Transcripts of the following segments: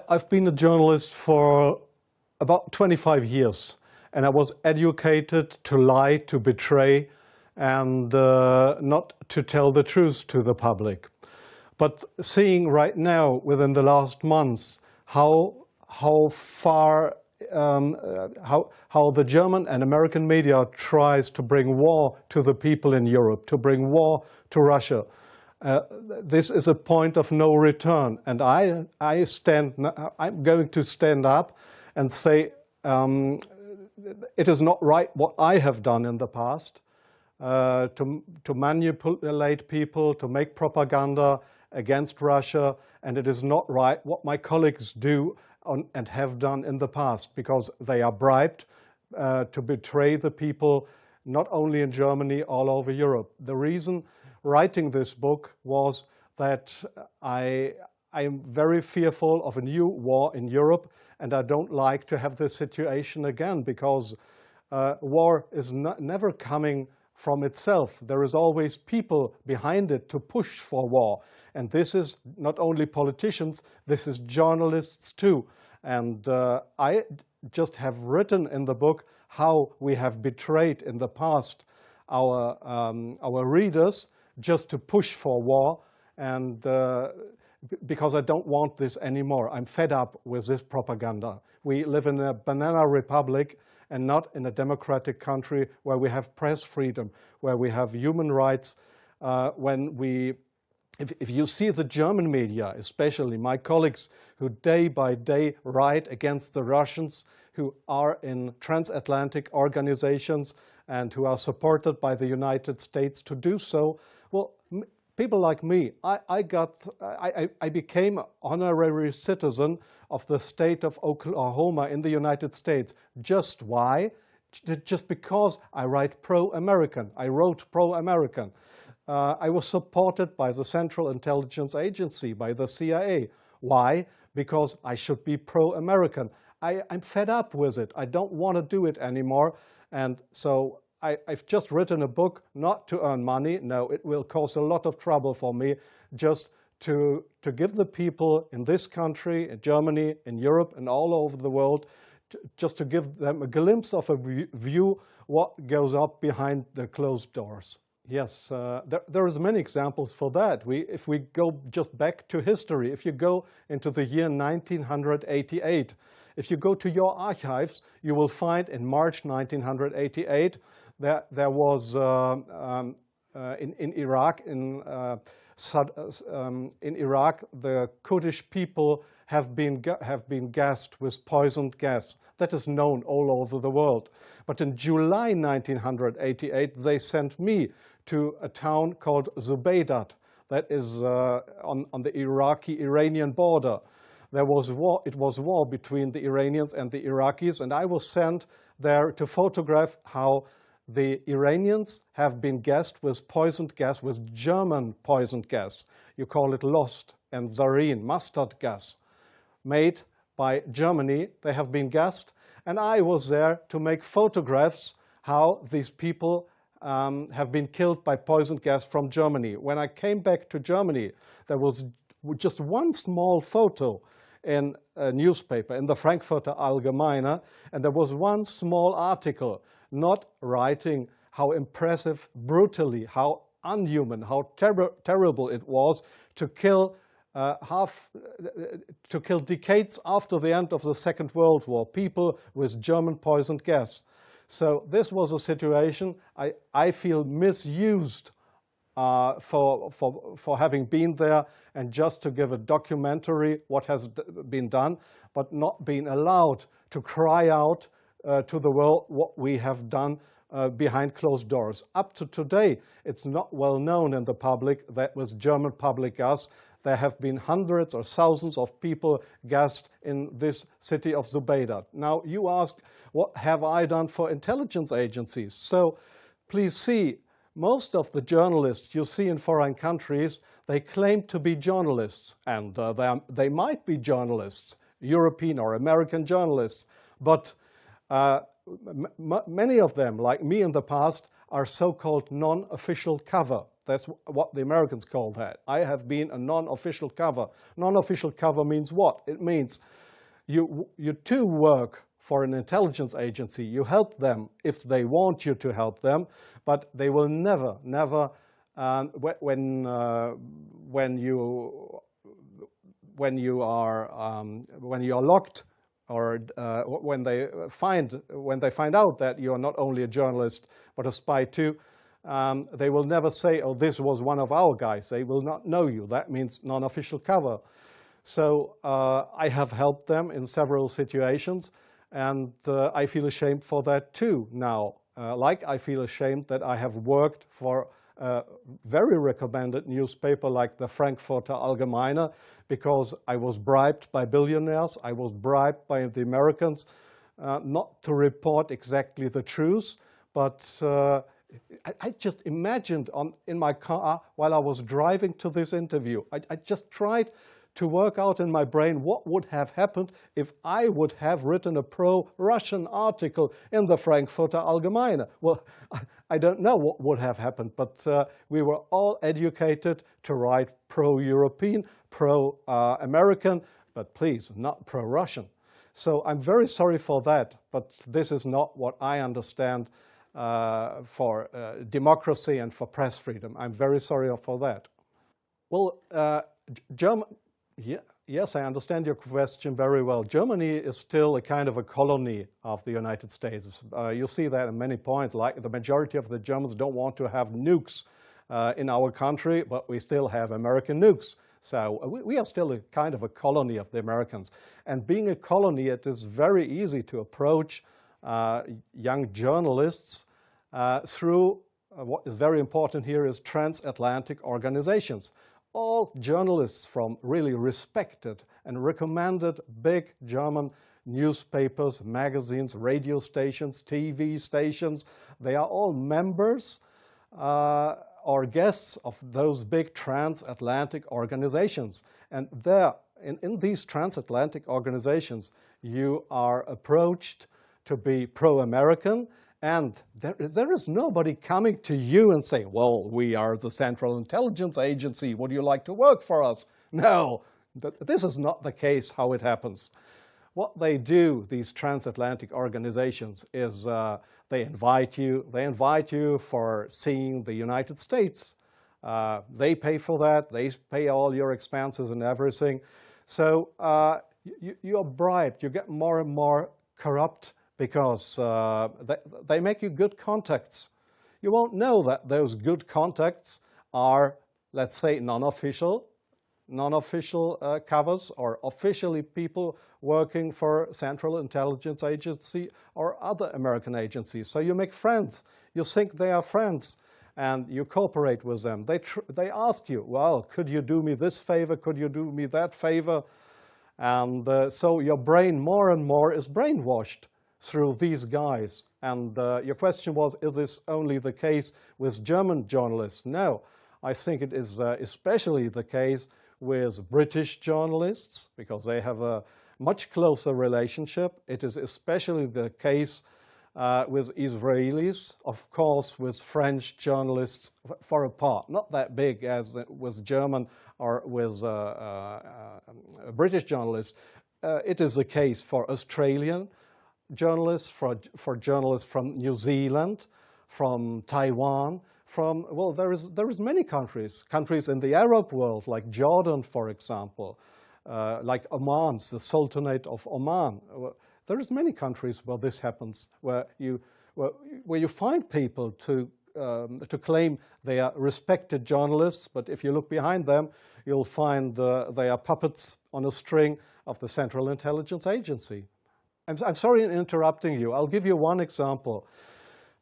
I've been a journalist for about 25 years, and I was educated to lie, to betray, and not to tell the truth to the public. But seeing right now, within the last months, how far how the German and American media tries to bring war to the people in Europe, to bring war to Russia. This is a point of no return, and I'm going to stand up and say it is not right what I have done in the past, to manipulate people, to make propaganda against Russia, and it is not right what my colleagues do and have done in the past, because they are bribed to betray the people, not only in Germany, all over Europe. The reason writing this book was that I am very fearful of a new war in Europe, and I don't like to have this situation again, because war is never coming from itself. There is always people behind it to push for war. And this is not only politicians, this is journalists too. And I just have written in the book how we have betrayed in the past our readers just to push for war, and because I don't want this anymore. I'm fed up with this propaganda. We live in a banana republic and not in a democratic country where we have press freedom, where we have human rights. If you see the German media, especially my colleagues who day by day write against the Russians, who are in transatlantic organizations and who are supported by the United States to do so, well, people like me, I became an honorary citizen of the state of Oklahoma in the United States. Just why? Just because I write pro-American. I wrote pro-American. I was supported by the Central Intelligence Agency, by the CIA. Why? Because I should be pro-American. I'm fed up with it. I don't want to do it anymore. And so I've just written a book not to earn money. No, it will cause a lot of trouble for me, just to give the people in this country, in Germany, in Europe, and all over the world, just to give them a glimpse of a view what goes up behind the closed doors. Yes, there is many examples for that. If we go just back to history, if you go into the year 1988, if you go to your archives, you will find in March 1988 there was in Iraq, in Iraq, the Kurdish people have been gassed with poisoned gas. That is known all over the world. But in July 1988, they sent me to a town called Zubeidat, that is on the Iraqi-Iranian border. There was war. It was war between the Iranians and the Iraqis, and I was sent there to photograph how the Iranians have been gassed with poisoned gas, with German poisoned gas. You call it Lost and Zarine, mustard gas, made by Germany. They have been gassed, and I was there to make photographs how these people have been killed by poisoned gas from Germany. When I came back to Germany, there was just one small photo in a newspaper, in the Frankfurter Allgemeine, and there was one small article not writing how impressive, brutally, how unhuman, how terrible it was to kill decades after the end of the Second World War, people with German poisoned gas. So this was a situation I feel misused for having been there and just to give a documentary what has been done, but not being allowed to cry out to the world what we have done behind closed doors. Up to today, it's not well known in the public that with German public gas, there have been hundreds or thousands of people gassed in this city of Zubeidat. Now, you ask, what have I done for intelligence agencies? So, please see, most of the journalists you see in foreign countries, they claim to be journalists, and they might be journalists, European or American journalists, but many of them, like me in the past, are so-called non-official cover. That's what the Americans call that. I have been a non-official cover. Non-official cover means what? It means you too work for an intelligence agency. You help them if they want you to help them, but they will never, when you are locked, or when they find out that you are not only a journalist but a spy too, they will never say, "Oh, this was one of our guys." They will not know you. That means non-official cover. So I have helped them in several situations, and I feel ashamed for that too now. Like I feel ashamed that I have worked for a very recommended newspaper like the Frankfurter Allgemeine, because I was bribed by billionaires, I was bribed by the Americans not to report exactly the truth, but I just imagined in my car while I was driving to this interview, I just tried to work out in my brain what would have happened if I would have written a pro-Russian article in the Frankfurter Allgemeine. Well, I don't know what would have happened, but we were all educated to write pro-European, pro-American, but please, not pro-Russian. So I'm very sorry for that, but this is not what I understand for democracy and for press freedom. I'm very sorry for that. Well, yes, I understand your question very well. Germany is still a kind of a colony of the United States. You see that in many points, like the majority of the Germans don't want to have nukes in our country, but we still have American nukes. So we are still a kind of a colony of the Americans. And being a colony, it is very easy to approach young journalists through what is very important here is transatlantic organizations. All journalists from really respected and recommended big German newspapers, magazines, radio stations, TV stations, they are all members or guests of those big transatlantic organizations. And there, in these transatlantic organizations, you are approached to be pro-American, and there is nobody coming to you and saying, well, we are the Central Intelligence Agency, would you like to work for us? No, this is not the case how it happens. What they do, these transatlantic organizations, is they invite you for seeing the United States. They pay for that, they pay all your expenses and everything. So you are bribed, you get more and more corrupt, because they make you good contacts. You won't know that those good contacts are, let's say, non-official covers, or officially people working for Central Intelligence Agency or other American agencies. So you make friends. You think they are friends, and you cooperate with them. They ask you, well, could you do me this favor? Could you do me that favor? And so your brain more and more is brainwashed through these guys. And your question was, is this only the case with German journalists? No, I think it is especially the case with British journalists, because they have a much closer relationship. It is especially the case with Israelis, of course, with French journalists for a part, not that big as with German or with British journalists. It is the case for Australian journalists, for journalists from New Zealand, from Taiwan, from, well, there is many countries in the Arab world, like Jordan, for example, like Oman, the Sultanate of Oman. There is many countries where this happens, where you find people to claim they are respected journalists, but if you look behind them, you'll find they are puppets on a string of the Central Intelligence Agency. I'm sorry in interrupting you. I'll give you one example.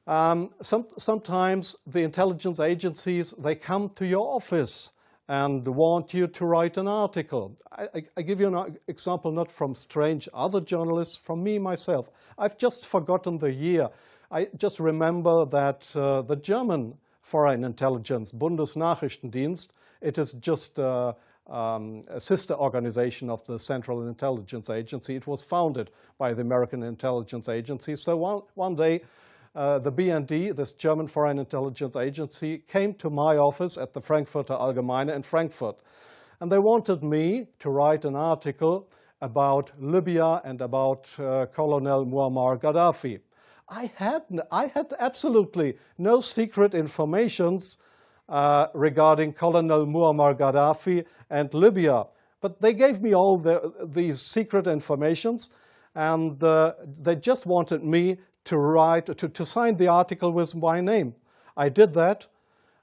Sometimes the intelligence agencies, they come to your office and want you to write an article. I give you an example not from strange other journalists, from me myself. I've just forgotten the year. I just remember that the German Foreign Intelligence, Bundesnachrichtendienst, it is just a sister organization of the Central Intelligence Agency. It was founded by the American Intelligence Agency. So one day the BND, this German Foreign Intelligence Agency, came to my office at the Frankfurter Allgemeine in Frankfurt. And they wanted me to write an article about Libya and about Colonel Muammar Gaddafi. I had absolutely no secret informations regarding Colonel Muammar Gaddafi and Libya. But they gave me all these secret informations, and they just wanted me to write, to sign the article with my name. I did that,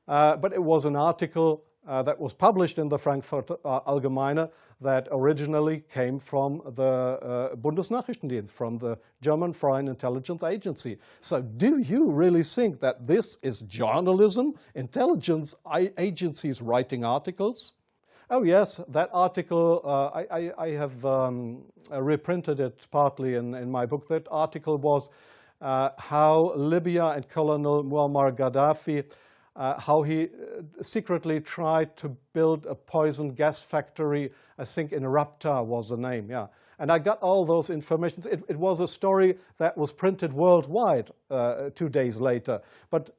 but it was an article that was published in the Frankfurter Allgemeine that originally came from the Bundesnachrichtendienst, from the German Foreign Intelligence Agency. So do you really think that this is journalism, intelligence agencies writing articles? Oh yes, that article, I have reprinted it partly in my book. That article was how Libya and Colonel Muammar Gaddafi, how he secretly tried to build a poison gas factory. I think in Rabta was the name, yeah. And I got all those information. It was a story that was printed worldwide 2 days later. But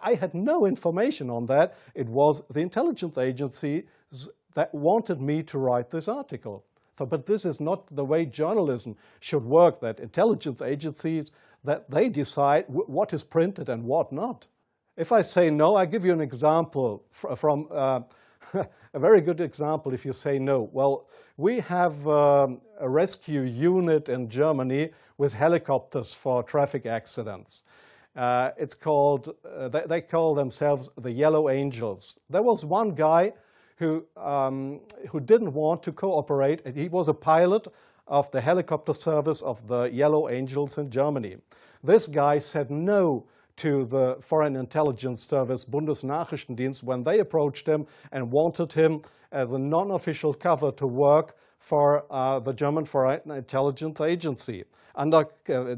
I had no information on that. It was the intelligence agencies that wanted me to write this article. So, but this is not the way journalism should work, that intelligence agencies, that they decide what is printed and what not. If I say no, I give you an example from a very good example if you say no. Well, we have a rescue unit in Germany with helicopters for traffic accidents. It's called, they call themselves the Yellow Angels. There was one guy who didn't want to cooperate. He was a pilot of the helicopter service of the Yellow Angels in Germany. This guy said no to the Foreign Intelligence Service, Bundesnachrichtendienst, when they approached him and wanted him as a non-official cover to work for the German Foreign Intelligence Agency,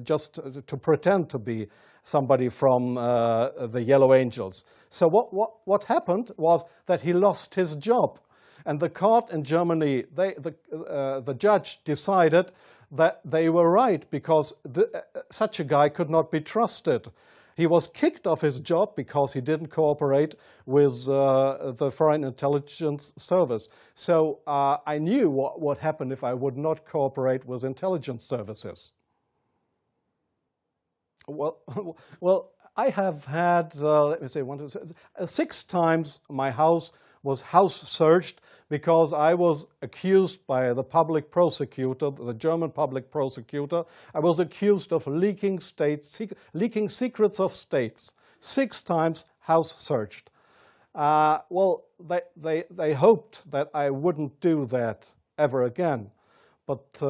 just to pretend to be somebody from the Yellow Angels. So what happened was that he lost his job. And the court in Germany, the judge decided that they were right, because such a guy could not be trusted. He was kicked off his job because he didn't cooperate with the Foreign Intelligence Service. So I knew what would happen if I would not cooperate with intelligence services. Well, I have had, let me say, 6 times my house was house searched because I was accused by the public prosecutor, the German public prosecutor. I was accused of leaking secrets of states. 6 times house searched. Well, they hoped that I wouldn't do that ever again. But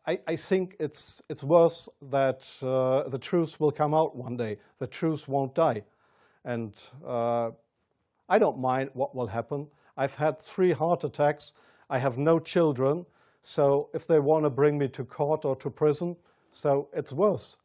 I think it's worse that the truth will come out one day. The truth won't die. And I don't mind what will happen. I've had 3 heart attacks. I have no children. So if they want to bring me to court or to prison, so it's worse.